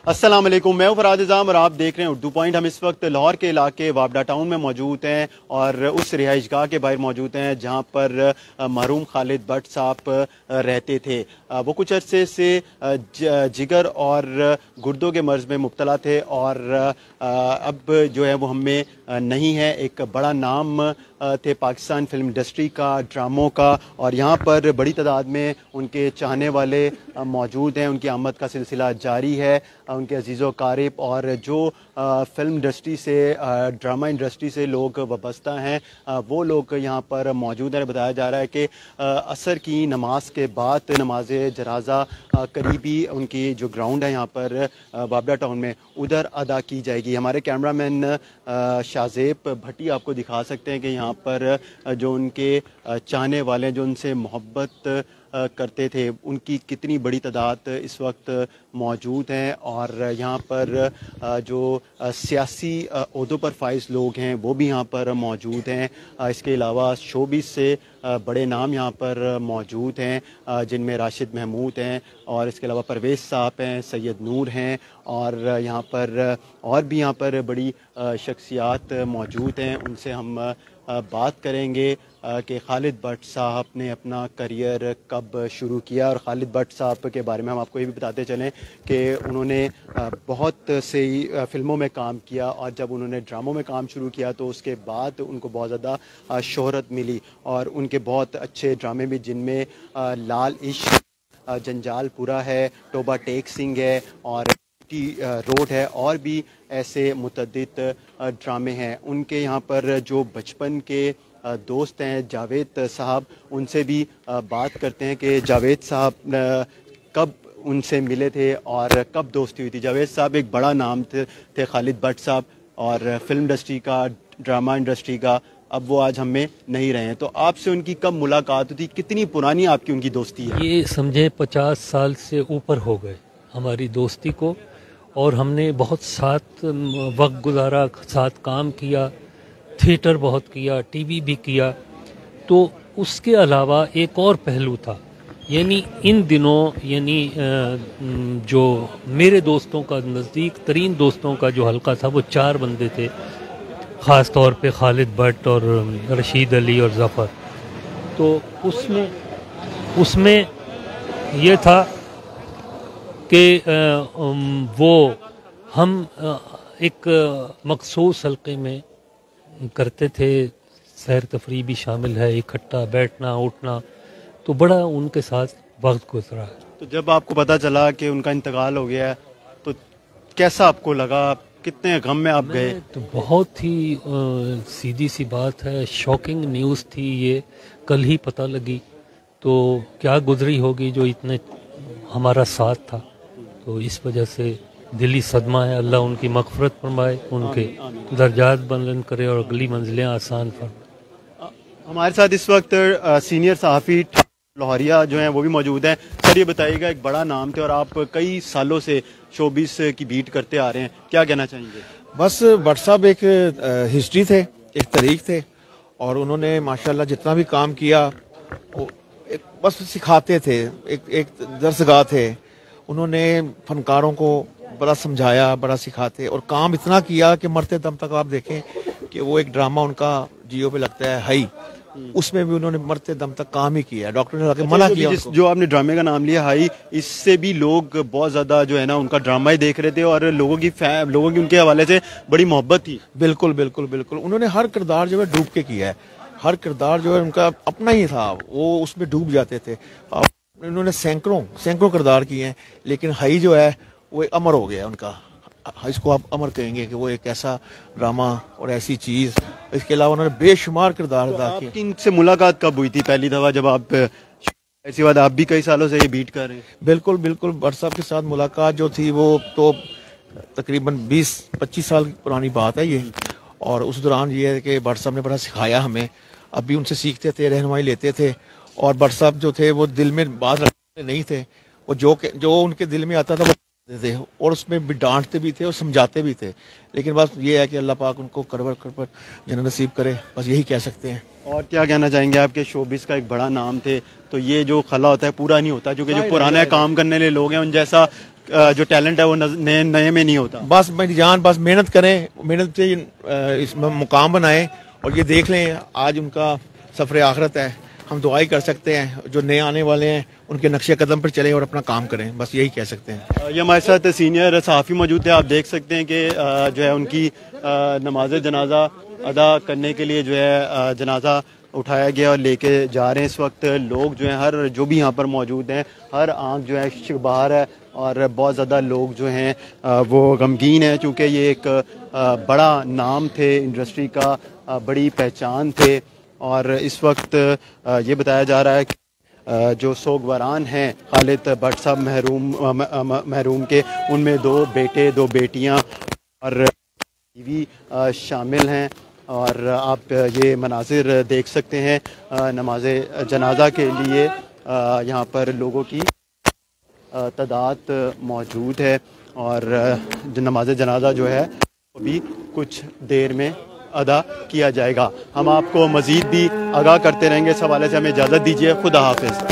अस्सलाम वालेकुम, मैं हूं फराज निज़ाम और आप देख रहे हैं उर्दू पॉइंट। हम इस वक्त लाहौर के इलाके वाबडा टाउन में मौजूद हैं और उस रिहाइशगाह के बाहर मौजूद हैं जहां पर मरहूम खालिद भट्ट साहब रहते थे। वो कुछ अरसे से जिगर और गुर्दों के मर्ज़ में मुब्तला थे और अब जो है वो हमें नहीं है। एक बड़ा नाम थे पाकिस्तान फिल्म इंडस्ट्री का, ड्रामों का, और यहाँ पर बड़ी तादाद में उनके चाहने वाले मौजूद हैं। उनकी आमद का सिलसिला जारी है। उनके अजीज़ो क़ारिब और जो फिल्म इंडस्ट्री से, ड्रामा इंडस्ट्री से लोग वाबस्ता हैं, वो लोग यहाँ पर मौजूद हैं। बताया जा रहा है कि असर की नमाज के बाद नमाज जनाजा करीबी उनकी जो ग्राउंड है यहाँ पर वाबडा टाउन में, उधर अदा की जाएगी। हमारे कैमरामैन शाहजेब भट्टी आपको दिखा सकते हैं कि यहाँ पर जो उनके चाहने वाले, जो उनसे मोहब्बत करते थे, उनकी कितनी बड़ी तादाद इस वक्त मौजूद हैं। और यहाँ पर जो सियासी ओहदों पर फाइज लोग हैं वो भी यहाँ पर मौजूद हैं। इसके अलावा शोबिस से बड़े नाम यहाँ पर मौजूद हैं, जिनमें राशिद महमूद हैं और इसके अलावा परवेज़ साहब हैं, सैयद नूर हैं, और यहाँ पर और भी यहाँ पर बड़ी शख्सियात मौजूद हैं। उनसे हम बात करेंगे कि खालिद भट्ट साहब ने अपना करियर कब शुरू किया। और खालिद भट्ट साहब के बारे में हम आपको ये भी बताते चलें कि उन्होंने बहुत से फिल्मों में काम किया और जब उन्होंने ड्रामों में काम शुरू किया तो उसके बाद उनको बहुत ज़्यादा शोहरत मिली और उनके बहुत अच्छे ड्रामे भी, जिनमें लाल इश्क, जंजालपुरा है, टोबा टेक सिंह है और रोड है, और भी ऐसे मुतअद्दिद ड्रामे हैं। उनके यहाँ पर जो बचपन के दोस्त हैं जावेद साहब, उनसे भी बात करते हैं कि जावेद साहब कब उनसे मिले थे और कब दोस्ती हुई थी। जावेद साहब एक बड़ा नाम थे खालिद भट्ट साहब, और फिल्म इंडस्ट्री का, ड्रामा इंडस्ट्री का। अब वो आज हमें नहीं रहे हैं, तो आपसे उनकी कब मुलाकात हुई थी, कितनी पुरानी आपकी उनकी दोस्ती है? ये समझे 50 साल से ऊपर हो गए हमारी दोस्ती को, और हमने बहुत साथ वक्त गुजारा, साथ काम किया, थिएटर बहुत किया, टीवी भी किया। तो उसके अलावा एक और पहलू था, यानी इन दिनों जो मेरे दोस्तों का, नज़दीक तरीन दोस्तों का जो हल्का था, वो 4 बंदे थे, ख़ास तौर पे खालिद भट्ट और रशीद अली और ज़फ़र। तो उसमें ये था कि वो हम एक मखसूस हल्के में करते थे, सैर तफरी भी शामिल है, इकट्ठा बैठना उठना, तो बड़ा उनके साथ वक्त गुजरा है। तो जब आपको पता चला कि उनका इंतकाल हो गया तो कैसा आपको लगा, कितने गम में आप गए? तो बहुत ही सीधी सी बात है, शॉकिंग न्यूज़ थी ये, कल ही पता लगी। तो क्या गुजरी होगी जो इतने हमारा साथ था, तो इस वजह से दिली सदमा है। अल्लाह उनकी मग़फ़िरत फरमाए, उनके दर्जात बुलंद करे और अगली मंजिलें आसान फरमाए। हमारे साथ इस वक्त सीनियर सहाफ़ी लाहौरिया जो हैं वो भी मौजूद हैं। सर ये बताइएगा, एक बड़ा नाम थे और आप कई सालों से शोबिस की बीट करते आ रहे हैं, क्या कहना चाहेंगे? बस भट्ट साहब एक हिस्ट्री थे, एक तारीख थे, और उन्होंने माशाल्लाह जितना भी काम किया वो बस सिखाते थे, एक दर्सगाह थे। उन्होंने फनकारों को बड़ा समझाया, बड़ा सिखाते, और काम इतना किया कि मरते दम तक आप देखें कि वो एक ड्रामा उनका जियो पे लगता है हाई, उसमें भी उन्होंने मरते दम तक काम ही किया। डॉक्टर ने आके मना किया। जो आपने ड्रामे का नाम लिया हाई, इससे भी लोग बहुत ज्यादा जो है ना उनका ड्रामा ही देख रहे थे और लोगों की उनके हवाले से बड़ी मोहब्बत थी। बिल्कुल बिल्कुल बिल्कुल, उन्होंने हर किरदार जो है डूब के किया है, हर किरदार जो है उनका अपना ही था, वो उसमें डूब जाते थे। उन्होंने सैकड़ों किरदार किए हैं, लेकिन हाई जो है वो अमर हो गया उनका। इसको आप अमर कहेंगे कि वो एक ऐसा ड्रामा और ऐसी चीज़। इसके अलावा उन्होंने बेशुमार किरदार अदा किए। आपकी इनसे मुलाकात कब हुई थी पहली दफ़ा, जब आप ऐसी बात, आप भी कई सालों से ये बीट कर रहे हैं? बिल्कुल बिल्कुल, भट्ट साहब के साथ मुलाकात जो थी वो तो तकरीबन 20-25 साल पुरानी बात है ये। और उस दौरान ये है कि भट्ट साहब ने बड़ा सिखाया हमें, अब भी उनसे सीखते थे, रहनुमाई लेते थे। और भट्ट साहब जो थे वो दिल में बात रखते नहीं थे, वो जो उनके दिल में आता था वो تھے اور اس میں بھی ڈانٹتے بھی تھے اور سمجھاتے بھی تھے، لیکن بس یہ ہے کہ اللہ پاک ان کو کربر کربر جنت نصیب کرے، بس یہی کہہ سکتے ہیں۔ اور کیا کہنا چاہیں گے آپ کے شوبز کا ایک بڑا نام تھے، تو یہ جو خلا ہوتا ہے پورا نہیں ہوتا، کیونکہ جو پرانے کام کرنے والے لوگ ہیں ان جیسا جو ٹیلنٹ ہے وہ نئے میں نہیں ہوتا۔ بس میری جان، بس محنت کریں، محنت سے اس میں مقام بنائیں، اور یہ دیکھ لیں آج ان کا سفر آخرت ہے، ہم دعائی کر سکتے ہیں جو نئے آنے والے ہیں ان کے نقش قدم پر چلیں اور اپنا کام کریں، بس یہی کہہ سکتے ہیں۔ یہ ہمارے ساتھ سینئر صحافی موجود تھے، آپ دیکھ سکتے ہیں کہ جو ہے ان کی نماز جنازہ ادا کرنے کے لیے جو ہے جنازہ اٹھایا گیا اور لے کے جا رہے ہیں۔ اس وقت لوگ جو ہیں ہر جو بھی یہاں پر موجود ہیں، ہر آنکھ جو ہے شبار ہے، اور بہت زیادہ لوگ جو ہیں وہ غمگین ہیں، چونکہ یہ ایک بڑا نام تھے انڈسٹری کا، بڑی پہچان تھے، اور اس وقت یہ بتایا جا رہا ہے کہ جو سوگواران ہیں خالد بٹ صاحب محروم کے، ان میں 2 بیٹے 2 بیٹیاں اور بیوی شامل ہیں، اور آپ یہ مناظر دیکھ سکتے ہیں نماز جنازہ کے لیے یہاں پر لوگوں کی تعداد موجود ہے، اور نماز جنازہ جو ہے ابھی کچھ دیر میں ادا کیا جائے گا۔ ہم آپ کو مزید بھی آگاہ کرتے رہیں گے، اس حوالے سے ہمیں اجازت دیجیے، خدا حافظ۔